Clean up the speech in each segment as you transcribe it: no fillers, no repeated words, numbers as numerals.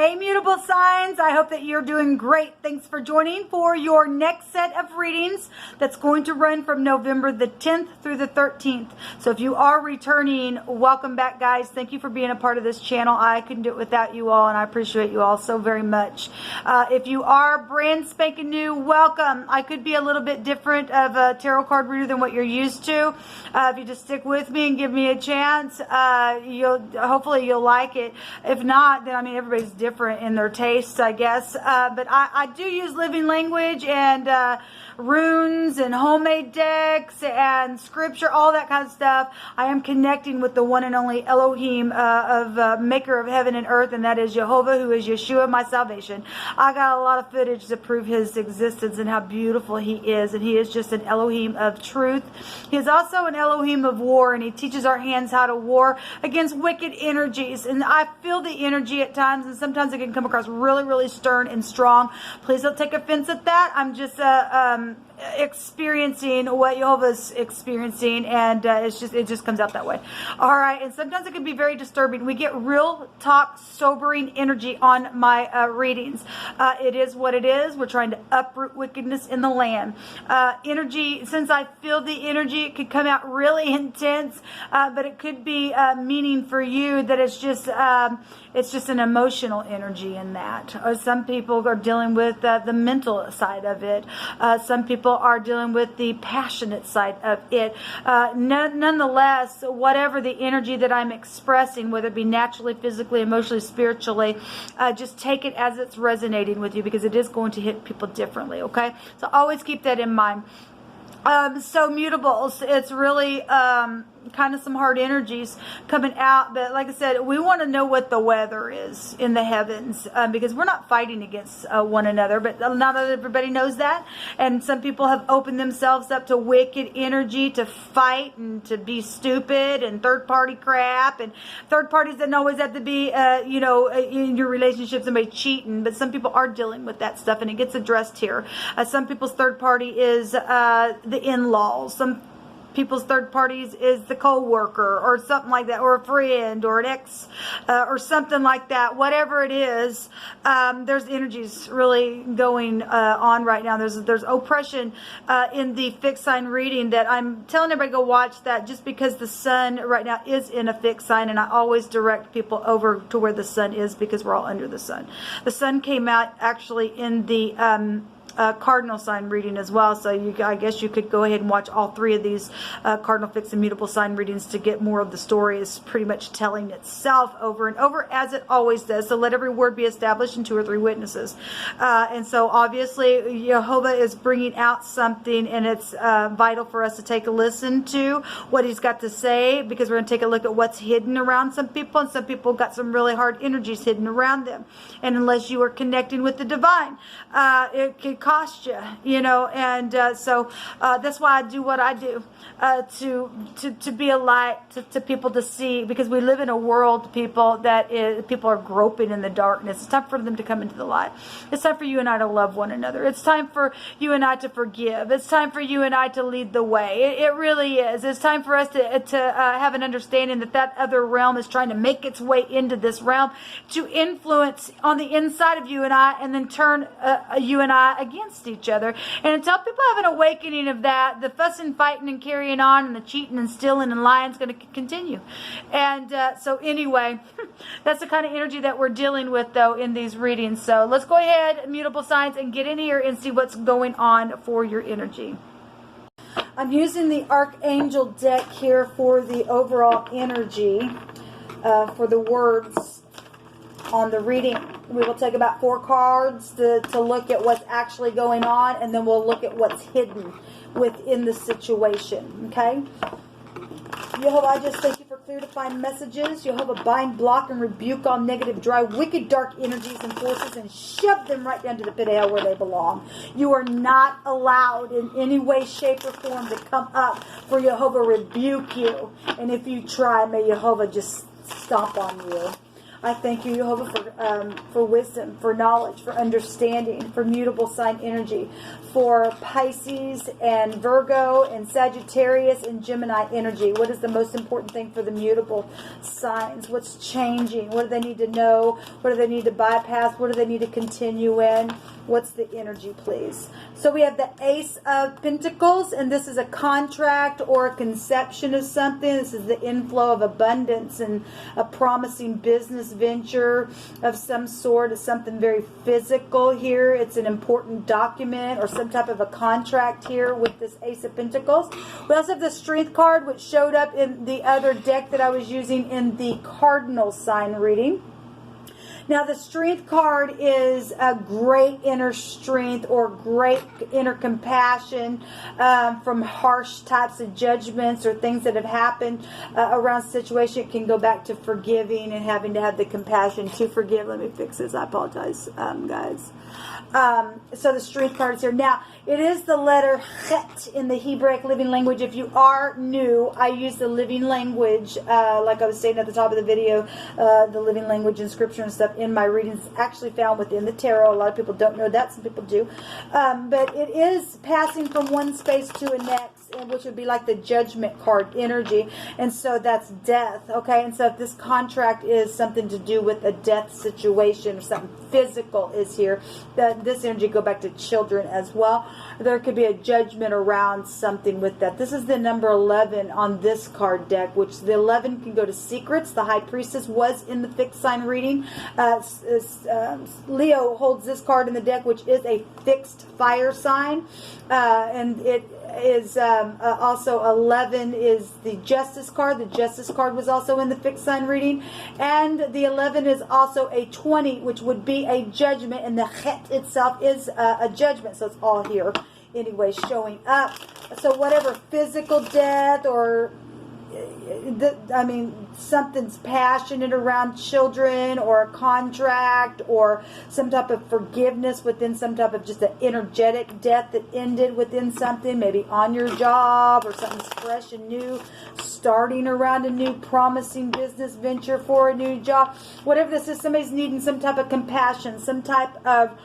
Hey, mutable signs. I hope that you're doing great. Thanks for joining for your next set of readings that's going to run from November the 10th through the 13th. So if you are returning, welcome back, guys. Thank you for being a part of this channel. I couldn't do it without you all, and I appreciate you all so very much. If you are brand spanking new, welcome. I could be a little bit different of a tarot card reader than what you're used to. If you just stick with me and give me a chance, hopefully you'll like it. If not, then I mean, everybody's different in their tastes, I guess. But I do use living language and runes and homemade decks and scripture, all that kind of stuff. I am connecting with the one and only Elohim maker of heaven and earth, and that is Jehovah, who is Yeshua, my salvation. I got a lot of footage to prove his existence and how beautiful he is, and he is just an Elohim of truth. He is also an Elohim of war, and he teaches our hands how to war against wicked energies. And I feel the energy at times, and sometimes it can come across really, really stern and strong. Please don't take offense at that. I'm just experiencing what Jehovah's experiencing, and it just comes out that way. All right, and sometimes it can be very disturbing. We get real talk, sobering energy on my readings. It is what it is. We're trying to uproot wickedness in the land. Energy, since I feel the energy, it could come out really intense, but it could be meaning for you that it's just an emotional energy in that. Some people are dealing with the mental side of it. Some people are dealing with the passionate side of it. Nonetheless, whatever the energy that I'm expressing, whether it be naturally, physically, emotionally, spiritually, just take it as it's resonating with you, because it is going to hit people differently, okay? So always keep that in mind. So mutables, it's really kind of some hard energies coming out, but like I said, we want to know what the weather is in the heavens, because we're not fighting against one another, but not everybody knows that, and some people have opened themselves up to wicked energy, to fight and to be stupid and third-party crap, and third parties don't always have to be in your relationship, somebody cheating, but some people are dealing with that stuff, and it gets addressed here. Some people's third party is the in-laws. Some people's third parties is the co-worker or something like that, or a friend or an ex or something like that. Whatever it is, there's energies really going on right now. There's oppression in the fixed sign reading that I'm telling everybody go watch that, just because the sun right now is in a fixed sign, and I always direct people over to where the sun is, because we're all under the sun. The sun came out actually in the cardinal sign reading as well, so I guess you could go ahead and watch all three of these cardinal, fixed, and mutable sign readings to get more of the story. Is pretty much telling itself over and over, as it always does. So let every word be established in 2 or 3 witnesses. And so obviously Jehovah is bringing out something, and it's vital for us to take a listen to what he's got to say, because we're going to take a look at what's hidden around some people, and some people got some really hard energies hidden around them, and unless you are connecting with the divine, it could cost you, and so that's why I do what I do, to be a light to people to see, because we live in a world, people, that people are groping in the darkness. It's time for them to come into the light. It's time for you and I to love one another. It's time for you and I to forgive. It's time for you and I to lead the way. It really is. It's time for us to have an understanding that other realm is trying to make its way into this realm to influence on the inside of you and I, and then turn you and I against each other. And until people have an awakening of that, the fussing, fighting, and carrying on, and the cheating and stealing and lying is going to continue. And so anyway, that's the kind of energy that we're dealing with, though, in these readings. So let's go ahead, mutable signs, and get in here and see what's going on for your energy. I'm using the Archangel deck here for the overall energy, for the words on the reading. We will take about 4 cards to look at what's actually going on, and then we'll look at what's hidden within the situation, okay? Jehovah, I just thank you for clear, defined messages. Jehovah, bind, block, and rebuke all negative, dry, wicked, dark energies and forces, and shove them right down to the pit of hell where they belong. You are not allowed in any way, shape, or form to come up, for Jehovah rebuke you. And if you try, may Jehovah just stomp on you. I thank you, Jehovah, for wisdom, for knowledge, for understanding, for mutable sign energy, for Pisces and Virgo and Sagittarius and Gemini energy. What is the most important thing for the mutable signs? What's changing? What do they need to know? What do they need to bypass? What do they need to continue in? What's the energy, please? So we have the Ace of Pentacles, and this is a contract or a conception of something. This is the inflow of abundance and a promising business venture of some sort. It's something very physical here. It's an important document or some type of a contract here with this Ace of Pentacles. We also have the Strength card, which showed up in the other deck that I was using in the cardinal sign reading. Now, the Strength card is a great inner strength or great inner compassion from harsh types of judgments or things that have happened around situation. It can go back to forgiving and having to have the compassion to forgive. Let me fix this. I apologize, guys. So the Strength card is here. Now, it is the letter Chet in the Hebraic living language. If you are new, I use the living language, like I was saying at the top of the video, the living language and scripture and stuff in my readings, actually found within the tarot. A lot of people don't know that. Some people do. But it is passing from one space to a next, which would be like the Judgment card energy. And so that's death. Okay. And so if this contract is something to do with a death situation or something physical is here, that this energy go back to children as well. There could be a judgment around something with that. This is the number 11 on this card deck, which the 11 can go to secrets. The High Priestess was in the fixed sign reading. Leo holds this card in the deck, which is a fixed fire sign. And it is also 11 is the Justice card. The Justice card was also in the fixed sign reading. And the 11 is also a 20, which would be a judgment. And the Chet itself is a judgment. So it's all here anyway showing up. So whatever physical death or something's passionate around children or a contract or some type of forgiveness within some type of just an energetic death that ended within something, maybe on your job or something's fresh and new, starting around a new promising business venture for a new job. Whatever this is, somebody's needing some type of compassion, some type of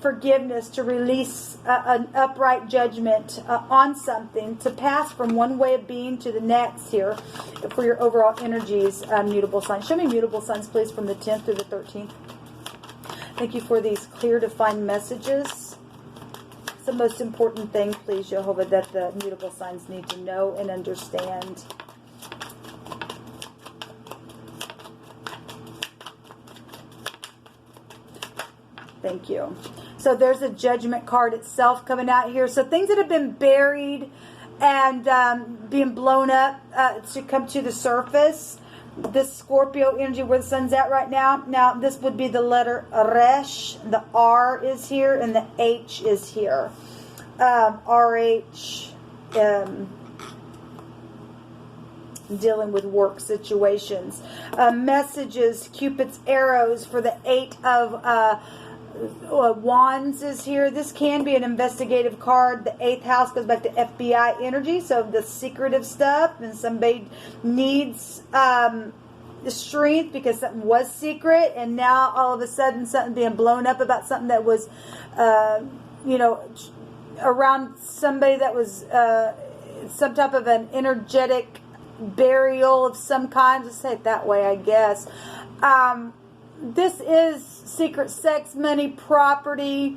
forgiveness to release an upright judgment on something, to pass from one way of being to the next here for your overall energies, mutable signs. Show me mutable signs, please, from the 10th through the 13th. Thank you for these clear, defined messages. It's the most important thing, please, Jehovah, that the mutable signs need to know and understand. Thank you. So there's a Judgment card itself coming out here. So things that have been buried and being blown up to come to the surface. This Scorpio energy where the sun's at right now. Now this would be the letter Resh. The R is here and the H is here. RH. Dealing with work situations. Messages, Cupid's arrows for the 8 of Wands is here. This can be an investigative card. The 8th house goes back to FBI energy, so the secretive stuff, and somebody needs the strength because something was secret, and now all of a sudden something being blown up about something that was around somebody that was some type of an energetic burial of some kind. Just say it that way, I guess. This is secret sex, money, property,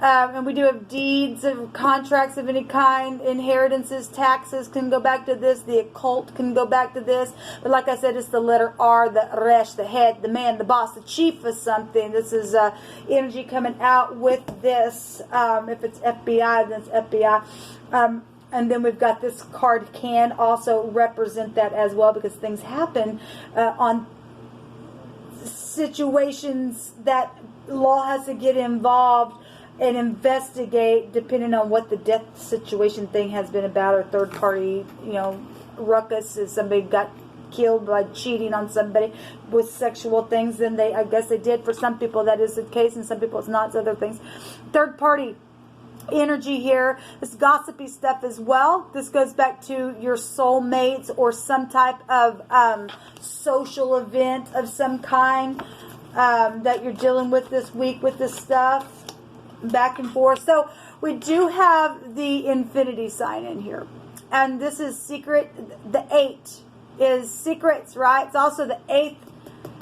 and we do have deeds of contracts of any kind, inheritances, taxes can go back to this, the occult can go back to this, but like I said, it's the letter R, the Resh, the head, the man, the boss, the chief of something. This is energy coming out with this. If it's FBI, then it's FBI. And then we've got this card can also represent that as well, because things happen on situations that law has to get involved and investigate depending on what the death situation thing has been about, or third party, ruckus, if somebody got killed by cheating on somebody with sexual things, then I guess they did. For some people that is the case, and some people it's not. It's other things. Third party energy here. This gossipy stuff as well. This goes back to your soulmates or some type of social event of some kind that you're dealing with this week with this stuff. Back and forth. So we do have the infinity sign in here. And this is secret. The 8 is secrets, right? It's also the 8th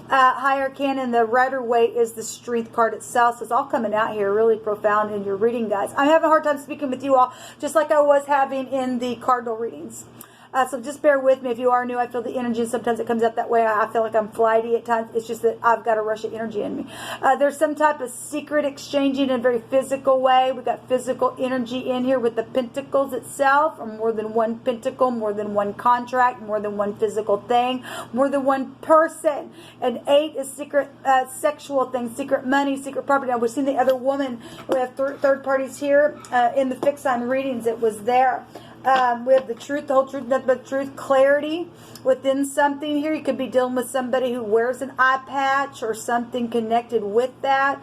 higher arcana, and the Rider-Waite is the strength card itself. So it's all coming out here really profound in your reading, guys. I'm having a hard time speaking with you all, just like I was having in the cardinal readings. So just bear with me. If you are new, I feel the energy, and sometimes it comes out that way. I feel like I'm flighty at times. It's just that I've got a rush of energy in me. There's some type of secret exchanging in a very physical way. We've got physical energy in here with the pentacles itself, or more than one pentacle, more than one contract, more than one physical thing, more than one person. And 8 is secret sexual things, secret money, secret property. Now, we've seen the other woman. We have third parties here in the fixed sign readings. It was there. We have the truth, the whole truth, nothing but the truth, clarity within something here. You could be dealing with somebody who wears an eye patch or something connected with that.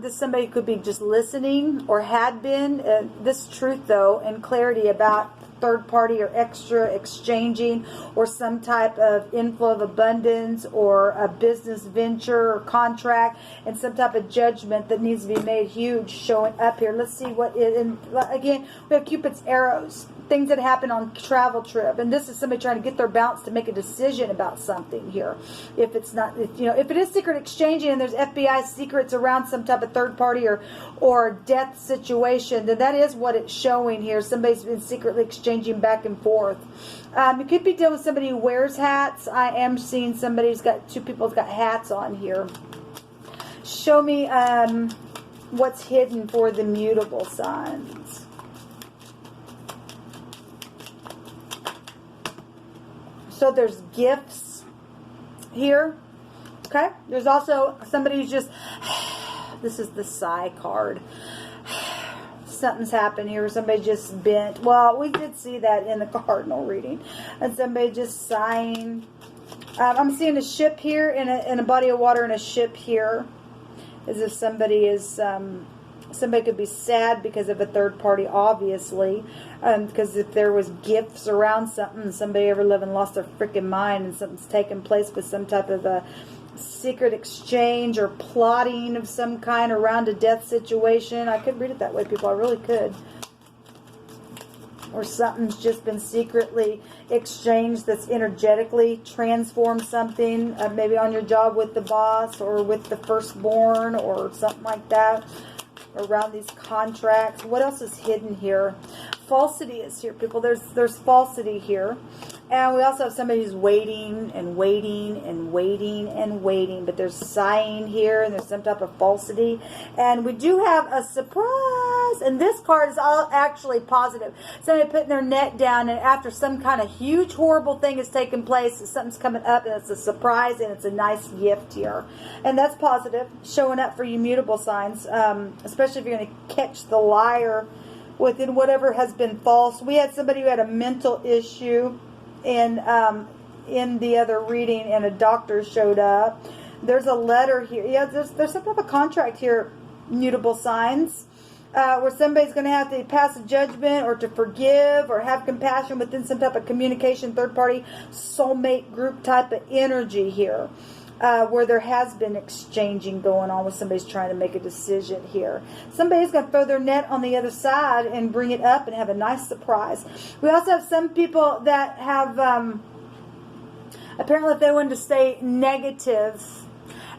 This somebody could be just listening or had been. This truth, though, and clarity about third party or extra exchanging or some type of inflow of abundance or a business venture or contract and some type of judgment that needs to be made huge showing up here. Let's see what it, and again, we have Cupid's arrows, things that happen on travel trip, and this is somebody trying to get their balance to make a decision about something here. If it's not, if it is secret exchanging and there's FBI secrets around some type of third party or death situation, then that is what it's showing here. Somebody's been secretly exchanging back and forth. You could be dealing with somebody who wears hats. I am seeing somebody's got, 2 people's got hats on here. Show me what's hidden for the mutable signs. So there's gifts here. Okay. There's also somebody who's just, this is the sigh card. Something's happened here. Somebody just bent. Well, we did see that in the cardinal reading. And somebody just sighing. I'm seeing a ship here and a body of water and a ship here. As if somebody is, somebody could be sad because of a third party, obviously. Because if there was gifts around something, somebody ever lived and lost their freaking mind and something's taken place with some type of a secret exchange or plotting of some kind around a death situation. I could read it that way, people. I really could. Or something's just been secretly exchanged that's energetically transformed something, maybe on your job with the boss or with the firstborn or something like that, around these contracts. What else is hidden here? Falsity is here, people. There's falsity here. And we also have somebody who's waiting and waiting and waiting and waiting. But there's sighing here and there's some type of falsity. And we do have a surprise. And this card is all actually positive. Somebody putting their neck down and after some kind of huge, horrible thing has taken place, something's coming up and it's a surprise and it's a nice gift here. And that's positive, showing up for you mutable signs. Especially if you're going to catch the liar within whatever has been false. We had somebody who had a mental issue in the other reading, and a doctor showed up. There's a letter here. Yeah, there's some type of contract here, mutable signs, where somebody's going to have to pass a judgment or to forgive or have compassion within some type of communication, third party, soulmate group type of energy here. Where there has been exchanging going on with somebody's trying to make a decision here. Somebody's going to throw their net on the other side and bring it up and have a nice surprise. We also have some people that have, apparently if they wanted to stay negative,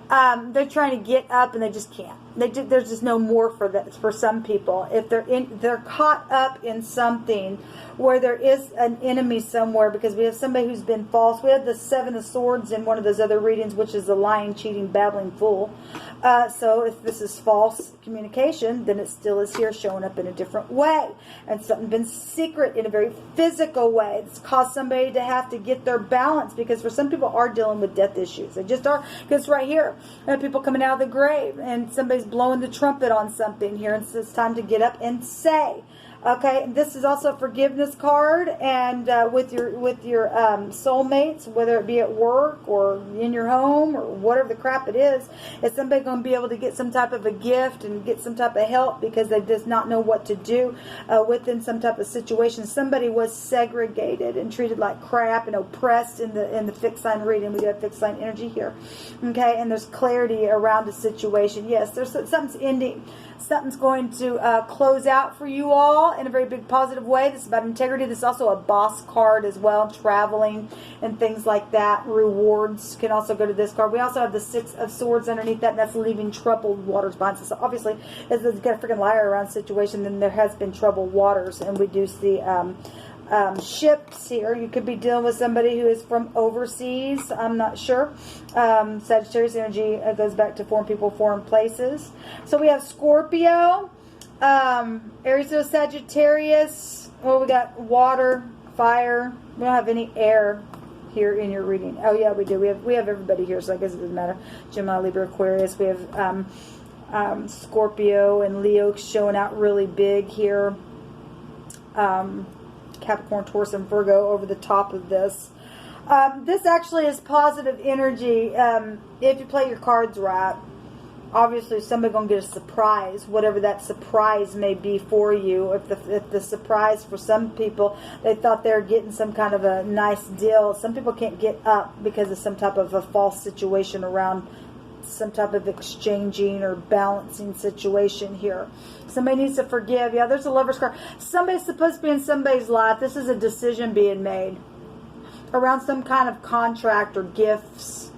they're trying to get up and they just can't. There's just no more for that for some people. If they're caught up in something where there is an enemy somewhere, because we have somebody who's been false. We have the 7 of Swords in one of those other readings, which is the lying, cheating, babbling fool. So if this is false communication, then it still is here showing up in a different way. And something been secret in a very physical way. It's caused somebody to have to get their balance, because for some people are dealing with death issues. They just are. Because right here, people coming out of the grave and somebody's blowing the trumpet on something here, and so it's time to get up and say. Okay, this is also a forgiveness card, and with your soulmates, whether it be at work or in your home or whatever the crap it is somebody going to be able to get some type of a gift and get some type of help because they does not know what to do within some type of situation. Somebody was segregated and treated like crap and oppressed in the fixed sign reading. We do have fixed sign energy here, okay, and there's clarity around the situation. Yes, there's something's ending. Something's going to close out for you all in a very big positive way. This is about integrity. This is also a boss card as well, traveling and things like that. Rewards can also go to this card. We also have the Six of Swords underneath that, and that's leaving troubled waters behind. So obviously, if there's got a freaking liar around situation, then there has been troubled waters, and we do see ships here. You could be dealing with somebody who is from overseas. I'm not sure. Sagittarius energy goes back to foreign people, foreign places. So we have Scorpio, Aries, Sagittarius. Well, we got water, fire. We don't have any air here in your reading. Oh yeah, we do. We have everybody here, so I guess it doesn't matter. Gemini, Libra, Aquarius. We have Scorpio and Leo showing out really big here. Capricorn, Taurus, and Virgo over the top of this. This actually is positive energy if you play your cards right. Obviously, somebody's going to get a surprise, whatever that surprise may be for you. If the surprise for some people, they thought they were getting some kind of a nice deal. Some people can't get up because of some type of a false situation around some type of exchanging or balancing situation here. Somebody needs to forgive. Yeah, there's a Lover's card. Somebody's supposed to be in somebody's life. This is a decision being made around some kind of contract or gifts.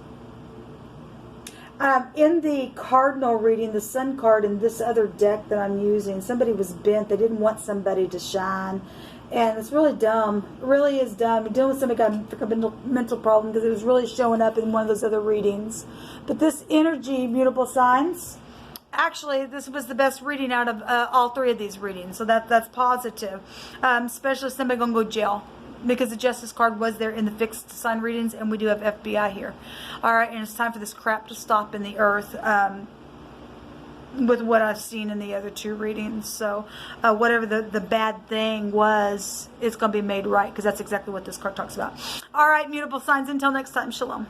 In the cardinal reading, the sun card in this other deck that I'm using, somebody was bent. They didn't want somebody to shine. And it's really dumb. It really is dumb. You're dealing with somebody got a mental problem because it was really showing up in one of those other readings. But this energy, mutable signs, actually, this was the best reading out of all three of these readings. So that's positive. Especially if somebody going to go to jail. Because the Justice card was there in the fixed sign readings. And we do have FBI here. Alright, and it's time for this crap to stop in the earth. With what I've seen in the other two readings. So whatever the bad thing was, it's going to be made right, because that's exactly what this card talks about. All right, mutable signs, until next time, shalom.